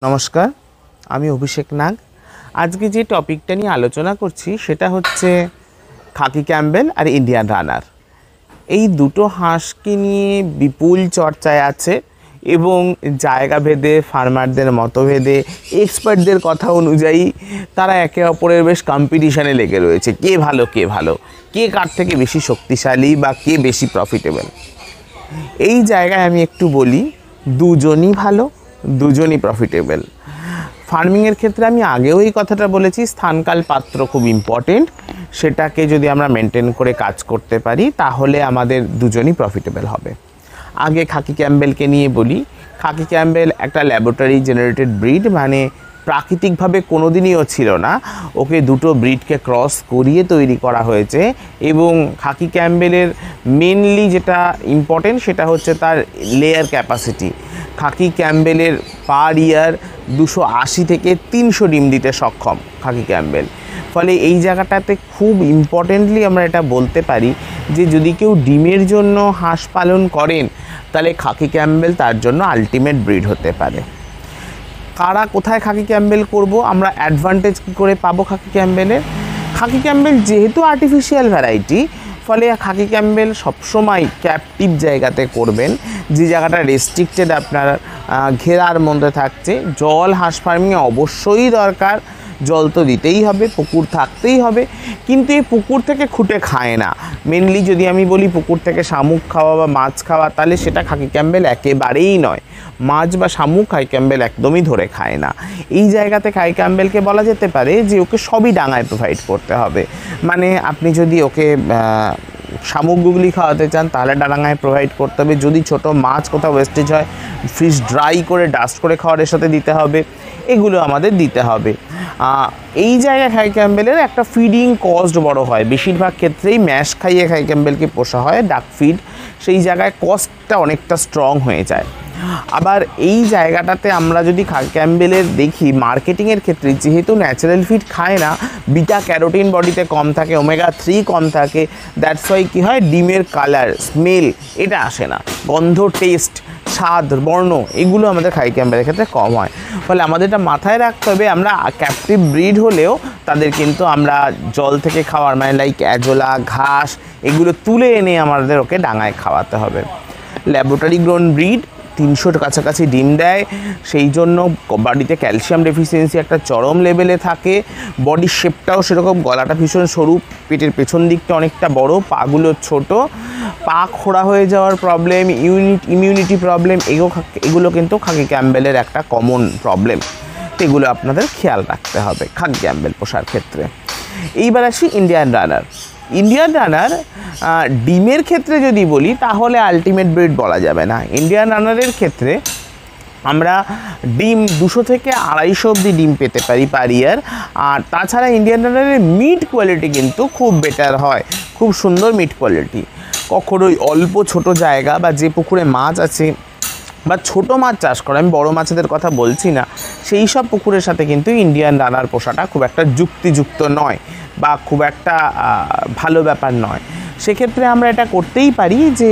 নমস্কার, আমি অভিষেক নাগ। আজকে যে টপিকটা নিয়ে আলোচনা করছি সেটা হচ্ছে খাকি ক্যাম্বেল আর ইন্ডিয়ান রানার। এই দুটো হাঁসকে নিয়ে বিপুল চর্চায় আছে এবং জায়গা ভেদে, ফার্মারদের মতভেদে, এক্সপার্টদের কথা অনুযায়ী তারা একে অপরের বেশ কম্পিটিশানে লেগে রয়েছে। কে ভালো, কে কার থেকে বেশি শক্তিশালী বা কে বেশি প্রফিটেবল। এই জায়গায় আমি একটু বলি, দুজনই ভালো, দুজনই প্রফিটেবল। ফার্মিংয়ের ক্ষেত্রে আমি আগেও এই কথাটা বলেছি, স্থানকাল পাত্র খুব ইম্পর্টেন্ট। সেটাকে যদি আমরা মেনটেন করে কাজ করতে পারি তাহলে আমাদের দুজনই প্রফিটেবল হবে। আগে খাকি ক্যাম্বেলকে নিয়ে বলি। খাকি ক্যাম্বেল একটা ল্যাবরেটরি জেনারেটেড ব্রিড, মানে প্রাকৃতিকভাবে কোনোদিনইও ছিল না, ওকে দুটো ব্রিডকে ক্রস করিয়ে তৈরি করা হয়েছে। এবং খাকি ক্যাম্বেলের মেনলি যেটা ইম্পর্টেন্ট সেটা হচ্ছে তার লেয়ার ক্যাপাসিটি। খাকি ক্যাম্বেলের পার ইয়ার 280 থেকে 300 ডিম দিতে সক্ষম খাকি ক্যাম্বেল। ফলে এই জায়গাটাতে খুব ইম্পর্টেন্টলি আমরা এটা বলতে পারি যে যদি কেউ ডিমের জন্য হাঁস পালন করেন তাহলে খাকি ক্যাম্বেল তার জন্য আলটিমেট ব্রিড হতে পারে। কারা কোথায় খাকি ক্যাম্বেল করব, আমরা অ্যাডভান্টেজ কী করে পাবো খাকি ক্যাম্বেলের? খাকি ক্যাম্বেল যেহেতু আর্টিফিশিয়াল ভ্যারাইটি, ফলে খাকি ক্যাম্বেল সবসময় ক্যাপটিভ জায়গাতে করবেন, যে জায়গাটা রেস্ট্রিক্টেড আপনার ঘেরার মধ্যে থাকছে। জল হাঁস ফার্মিংয়ে অবশ্যই দরকার, জল তো দিতেই হবে, পুকুর থাকতেই হবে, কিন্তু এই পুকুর থেকে খুঁটে খায় না। মেনলি যদি আমি বলি পুকুর থেকে শামুক খাওয়া বা মাছ খাওয়া, তাহলে সেটা খাকি ক্যাম্বেল একেবারেই নয়। মাছ বা শামুক খাকি ক্যাম্বেল একদমই ধরে খায় না। এই জায়গাতে খাকি ক্যাম্বেলকে বলা যেতে পারে যে ওকে সবই ডাঙায় প্রোভাইড করতে হবে। মানে আপনি যদি ওকে শামুকগুলি খাওয়াতে চান তাহলে ডাঙায় প্রোভাইড করতে হবে। যদি ছোট মাছ কোথাও ওয়েস্টেজ হয়, ফিশ ড্রাই করে ডাস্ট করে খাওয়ারের সাথে দিতে হবে, এগুলো আমাদের দিতে হবে। এই জায়গায় খাকি ক্যাম্বেলের একটা ফিডিং কস্ট বড় হয়। বেশিরভাগ ক্ষেত্রেই ম্যাশ খাইয়ে খাকি ক্যাম্বেলকে পোষা হয়, ডাক ফিড। সেই জায়গায় কস্টটা অনেকটা স্ট্রং হয়ে যায়। আবার এই জায়গাটাতে আমরা যদি খাকি ক্যাম্বেলের দেখি মার্কেটিংয়ের ক্ষেত্রে, যেহেতু ন্যাচারাল ফিড খায় না, বিটা ক্যারোটিন বডিতে কম থাকে, ওমেগা 3 কম থাকে, দ্যাটস ওয়াই কী হয়, ডিমের কালার, স্মেল এটা আসে না, গন্ধ, টেস্ট, স্বাদ, বর্ণ এগুলো আমাদের খাকি ক্যাম্বেলের ক্ষেত্রে কম হয়। ফলে আমাদের এটা মাথায় রাখতে হবে, আমরা ক্যাপটিভ ব্রিড হলেও তাদের কিন্তু আমরা জল থেকে খাওয়ার, মানে লাইক অ্যাজোলা, ঘাস এগুলো তুলে এনে আমাদের ওকে ডাঙায় খাওয়াতে হবে। ল্যাবরেটরি গ্রোন ব্রিড 300 কাছাকাছি ডিম দেয়, সেই জন্য বাড়িতে ক্যালসিয়াম ডেফিসিয়েন্সি একটা চরম লেভেলে থাকে। বডি শেপটাও সেরকম, গলাটা ভীষণ সরু, পেটের পেছন দিকটা অনেকটা বড়, পাগুলো ছোট, পা খোড়া হয়ে যাওয়ার প্রবলেম, ইমিউনিটি প্রবলেম, এগুলো কিন্তু খাকি ক্যাম্বেলের একটা কমন প্রবলেম। তো এগুলো আপনাদের খেয়াল রাখতে হবে খাকি ক্যাম্বেল পোষার ক্ষেত্রে। এইবার আসি ইন্ডিয়ান রানার। ইন্ডিয়ান রানার ডিমের ক্ষেত্রে যদি বলি তাহলে আলটিমেট ব্রিড বলা যাবে না। ইন্ডিয়ান রানারের ক্ষেত্রে আমরা ডিম 200 থেকে 250 অবধি ডিম পেতে পারি পার ইয়ার। আর তাছাড়া ইন্ডিয়ান রানারের মিট কোয়ালিটি কিন্তু খুব বেটার হয়, খুব সুন্দর মিট কোয়ালিটি। কখনোই অল্প ছোট জায়গা বা যে পুকুরে মাছ আছে বা ছোট মাছ চাষ করে, আমি বড় মাছেদের কথা বলছি না, সেই সব পুকুরের সাথে কিন্তু ইন্ডিয়ান রানার পোষাটা খুব একটা যুক্তিযুক্ত নয় বা খুব একটা ভালো ব্যাপার নয়। সেক্ষেত্রে আমরা এটা করতেই পারি যে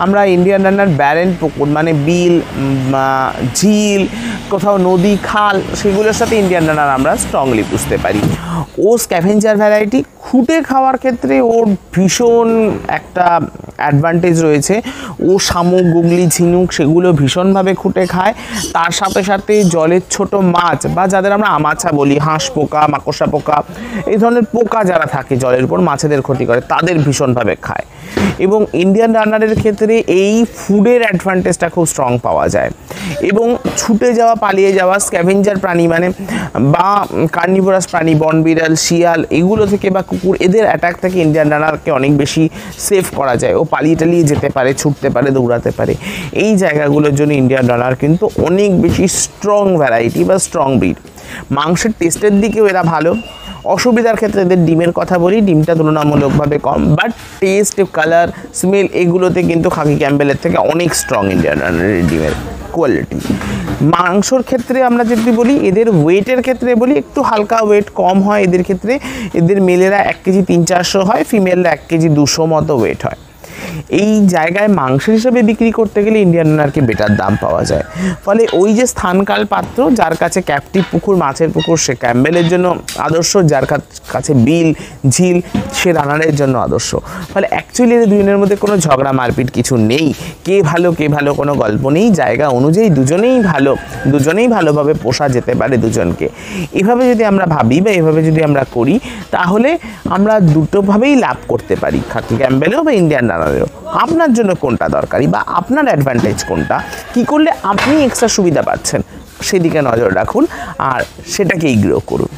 আমরা ইন্ডিয়ান রানার ব্যারেন্ট পুকুর, মানে বিল, ঝিল, কোথাও নদী, খাল, সেগুলোর সাথে ইন্ডিয়ান রানার আমরা স্ট্রংলি পুষতে পারি। ও স্ক্যাভেঞ্জার ভ্যারাইটি, খুঁটে খাওয়ার ক্ষেত্রে ওর ভীষণ একটা অ্যাডভান্টেজ রয়েছে। ও শামুক, গুগলি, ঝিনুক সেগুলো ভীষণভাবে খুঁটে খায়। তার সাথে সাথে জলের ছোট মাছ বা যাদের আমরা আমাছা বলি, হাঁস পোকা, মাকড়সা পোকা, এই ধরনের পোকা যারা থাকে জলের উপর মাছেদের ক্ষতি করে, তাদের ভীষণভাবে খায়। এবং ইন্ডিয়ান রানারের ক্ষেত্রে এই ফুডের অ্যাডভান্টেজটা খুব স্ট্রং পাওয়া যায়। এবং ছুটে যাওয়া, পালিয়ে যাওয়া স্ক্যাভেঞ্জার প্রাণী, মানে বা কার্নিভোরাস প্রাণী, বনবিড়াল, শিয়াল এগুলো থেকে বা কুকুর, এদের অ্যাটাক থেকে ইন্ডিয়ান রানারকে অনেক বেশি সেভ করা যায়। ও পালিয়ে টালিয়ে যেতে পারে, ছুটতে পারে, দৌড়াতে পারে। এই জায়গাগুলোর জন্য ইন্ডিয়ান রানার কিন্তু অনেক বেশি স্ট্রং ভ্যারাইটি বা স্ট্রং ব্রিড। মাংসের টেস্টের দিকেও এরা ভালো। অসুবিধার ক্ষেত্রে এদের ডিমের কথা বলি, ডিমটা তুলনামূলকভাবে কম, বাট টেস্ট, কালার, স্মেল এগুলোতে কিন্তু খাকি ক্যাম্বেলের থেকে অনেক স্ট্রং ইন্ডিয়ান রানারের ডিমের কোয়ালিটি। মাংসর ক্ষেত্রে আমরা যদি বলি, এদের ওয়েটের ক্ষেত্রে বলি, একটু হালকা ওয়েট কম হয় এদের ক্ষেত্রে। এদের মেলেরা 1 কেজি 300-400 হয়, ফিমেলরা 1 কেজি 200 মতো ওয়েট হয়। এই জায়গায় মাংস হিসেবে বিক্রি করতে গেলে ইন্ডিয়ান রানারকে বেটার দাম পাওয়া যায়। ফলে ওই যে স্থানকাল পাত্র, যার কাছে ক্যাপটিভ পুকুর, মাছের পুকুর, সে ক্যাম্বেলের জন্য আদর্শ, যার কাছে বিল ঝিল, সে রানারের জন্য আদর্শ। ফলে অ্যাকচুয়ালি এদের দুজনের মধ্যে কোনো ঝগড়া মারপিট কিছু নেই, কে ভালো কোনো গল্প নেই। জায়গা অনুযায়ী দুজনেই ভালোভাবে পোষা যেতে পারে দুজনকে। এভাবে যদি আমরা ভাবি বা এভাবে যদি আমরা করি, তাহলে আমরা দুটোভাবেই লাভ করতে পারি, খাকি ক্যাম্বেলেও বা ইন্ডিয়ান রানারেও। আপনার জন্য কোনটা দরকারি বা আপনার অ্যাডভান্টেজ কোনটা, কি করলে আপনি এক্সট্রা সুবিধা পাচ্ছেন, সেদিকে নজর রাখুন আর সেটাকেই গ্রো করুন।